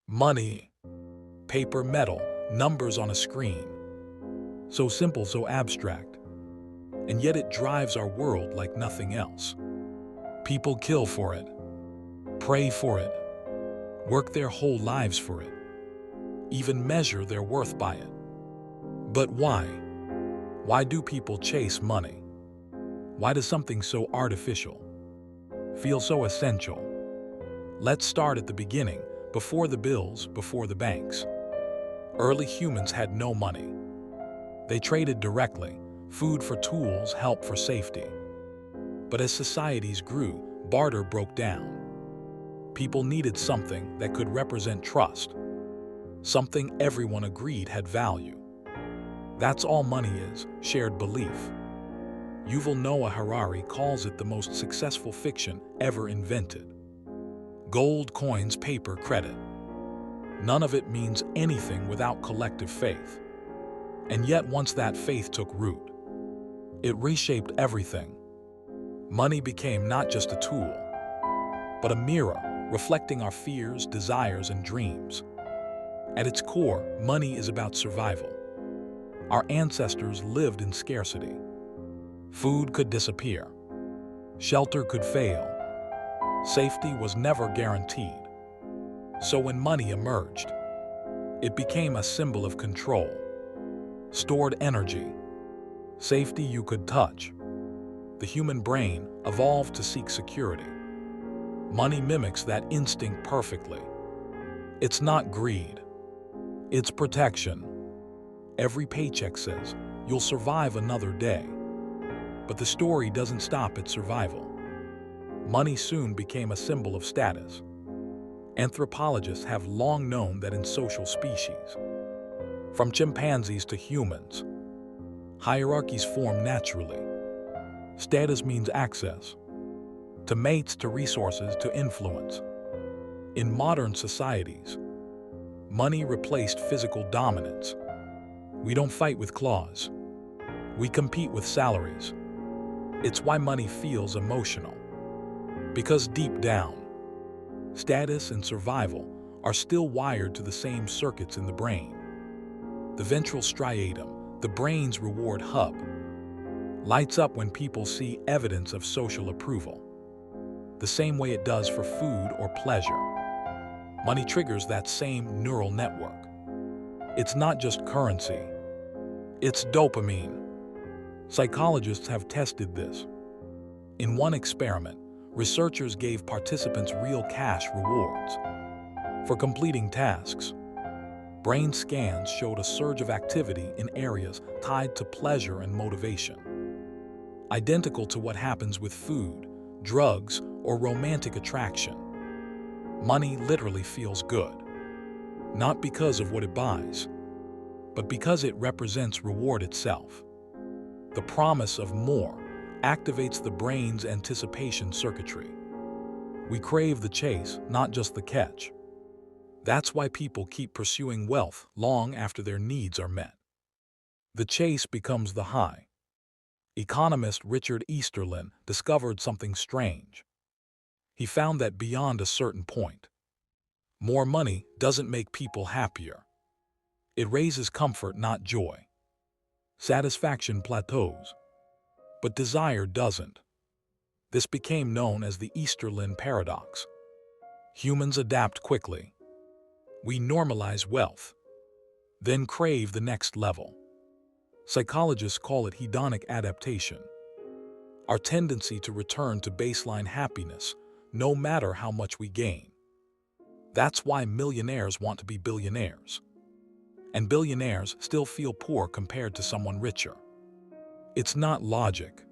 Money, paper, metal, numbers on a screen. So simple, so abstract. And yet it drives our world like nothing else. People kill for it, pray for it, work their whole lives for it, even measure their worth by it. But why? Why do people chase money? Why does something so artificial feel so essential? Let's start at the beginning, before the bills, before the banks. Early humans had no money. They traded directly, food for tools, help for safety. But as societies grew, barter broke down. People needed something that could represent trust, something everyone agreed had value. That's all money is, shared belief. Yuval Noah Harari calls it the most successful fiction ever invented. Gold, coins, paper, credit. None of it means anything without collective faith. And yet once that faith took root, it reshaped everything. Money became not just a tool, but a mirror reflecting our fears, desires, and dreams. At its core, money is about survival. Our ancestors lived in scarcity. Food could disappear. Shelter could fail. Safety was never guaranteed. So when money emerged, it became a symbol of control. Stored energy, safety you could touch. The human brain evolved to seek security. Money mimics that instinct perfectly. It's not greed. It's protection. Every paycheck says, you'll survive another day. But the story doesn't stop at survival. Money soon became a symbol of status. Anthropologists have long known that in social species, from chimpanzees to humans, hierarchies form naturally. Status means access, to mates, to resources, to influence. In modern societies, money replaced physical dominance. We don't fight with claws. We compete with salaries. It's why money feels emotional. Because deep down, status and survival are still wired to the same circuits in the brain. The ventral striatum, the brain's reward hub, lights up when people see evidence of social approval, the same way it does for food or pleasure. Money triggers that same neural network. It's not just currency, it's dopamine. Psychologists have tested this. In one experiment, researchers gave participants real cash rewards for completing tasks. Brain scans showed a surge of activity in areas tied to pleasure and motivation, identical to what happens with food, drugs, or romantic attraction. Money literally feels good, not because of what it buys, but because it represents reward itself. The promise of more activates the brain's anticipation circuitry. We crave the chase, not just the catch. That's why people keep pursuing wealth long after their needs are met. The chase becomes the high. Economist Richard Easterlin discovered something strange. He found that beyond a certain point, more money doesn't make people happier. It raises comfort, not joy. Satisfaction plateaus, but desire doesn't. This became known as the Easterlin paradox. Humans adapt quickly. We normalize wealth, then crave the next level. Psychologists call it hedonic adaptation. Our tendency to return to baseline happiness, no matter how much we gain. That's why millionaires want to be billionaires. And billionaires still feel poor compared to someone richer. It's not logic.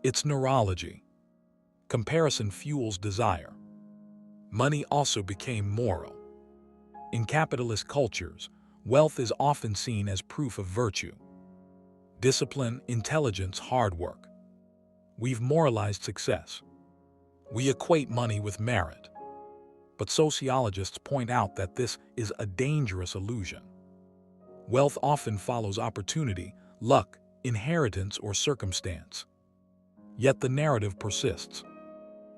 It's neurology. Comparison fuels desire. Money also became moral. In capitalist cultures, wealth is often seen as proof of virtue. Discipline, intelligence, hard work. We've moralized success. We equate money with merit. But sociologists point out that this is a dangerous illusion. Wealth often follows opportunity, luck, inheritance, or circumstance. Yet the narrative persists,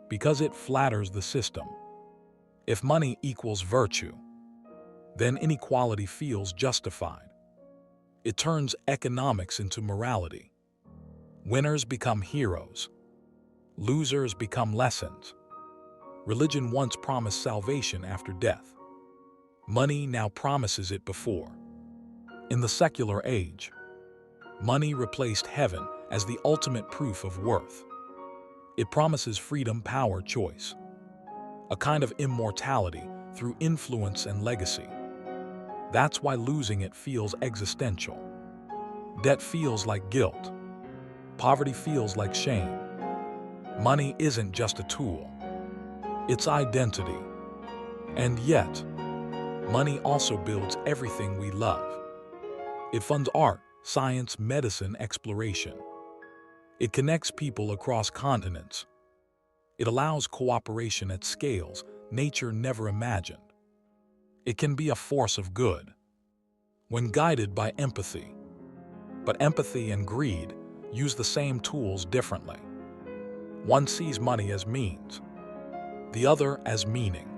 because it flatters the system. If money equals virtue, then inequality feels justified. It turns economics into morality. Winners become heroes. Losers become lessons. Religion once promised salvation after death. Money now promises it before. In the secular age, money replaced heaven as the ultimate proof of worth. It promises freedom, power, choice, a kind of immortality through influence and legacy. That's why losing it feels existential. Debt feels like guilt. Poverty feels like shame. Money isn't just a tool. It's identity. And yet, money also builds everything we love. It funds art, science, medicine, exploration. It connects people across continents. It allows cooperation at scales nature never imagined. It can be a force of good when guided by empathy. But empathy and greed use the same tools differently. One sees money as means, the other as meaning.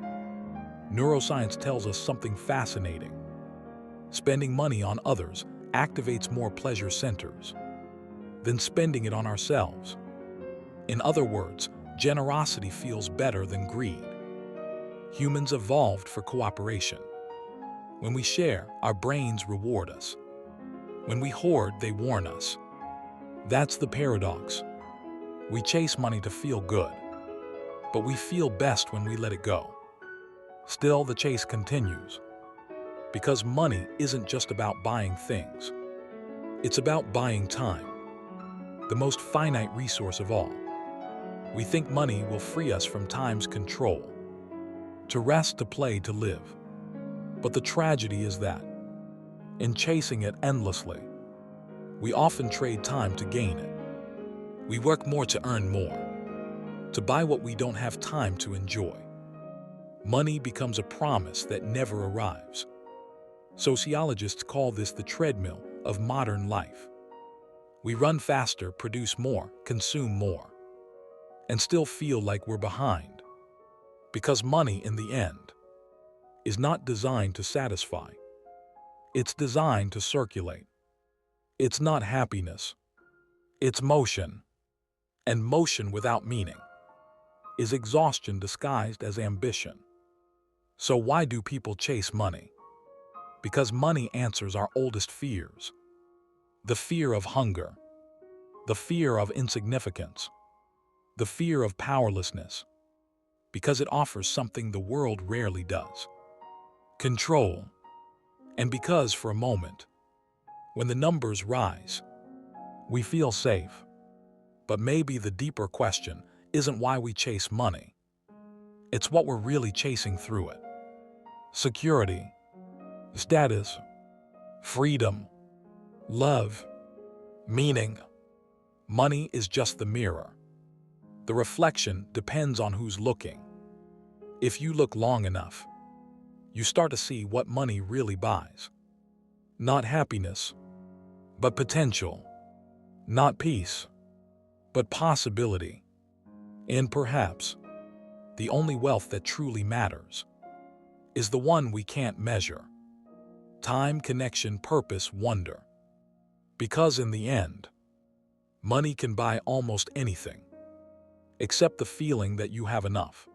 Neuroscience tells us something fascinating. Spending money on others activates more pleasure centers than spending it on ourselves. In other words, generosity feels better than greed. Humans evolved for cooperation. When we share, our brains reward us. When we hoard, they warn us. That's the paradox. We chase money to feel good, but we feel best when we let it go. Still, the chase continues. Because money isn't just about buying things. It's about buying time, the most finite resource of all. We think money will free us from time's control, to rest, to play, to live. But the tragedy is that, in chasing it endlessly, we often trade time to gain it. We work more to earn more, to buy what we don't have time to enjoy. Money becomes a promise that never arrives. Sociologists call this the treadmill of modern life. We run faster, produce more, consume more, and still feel like we're behind. Because money, in the end, is not designed to satisfy. It's designed to circulate. It's not happiness. It's motion. And motion without meaning is exhaustion disguised as ambition. So why do people chase money? Because money answers our oldest fears. The fear of hunger, the fear of insignificance, the fear of powerlessness. Because it offers something the world rarely does: control. And because for a moment, when the numbers rise, we feel safe. But maybe the deeper question isn't why we chase money. It's what we're really chasing through it. Security, status, freedom, love, meaning. Money is just the mirror. The reflection depends on who's looking. If you look long enough, you start to see what money really buys. Not happiness, but potential. Not peace, but possibility. And perhaps the only wealth that truly matters is the one we can't measure. Time, connection, purpose, wonder. Because in the end, money can buy almost anything, except the feeling that you have enough.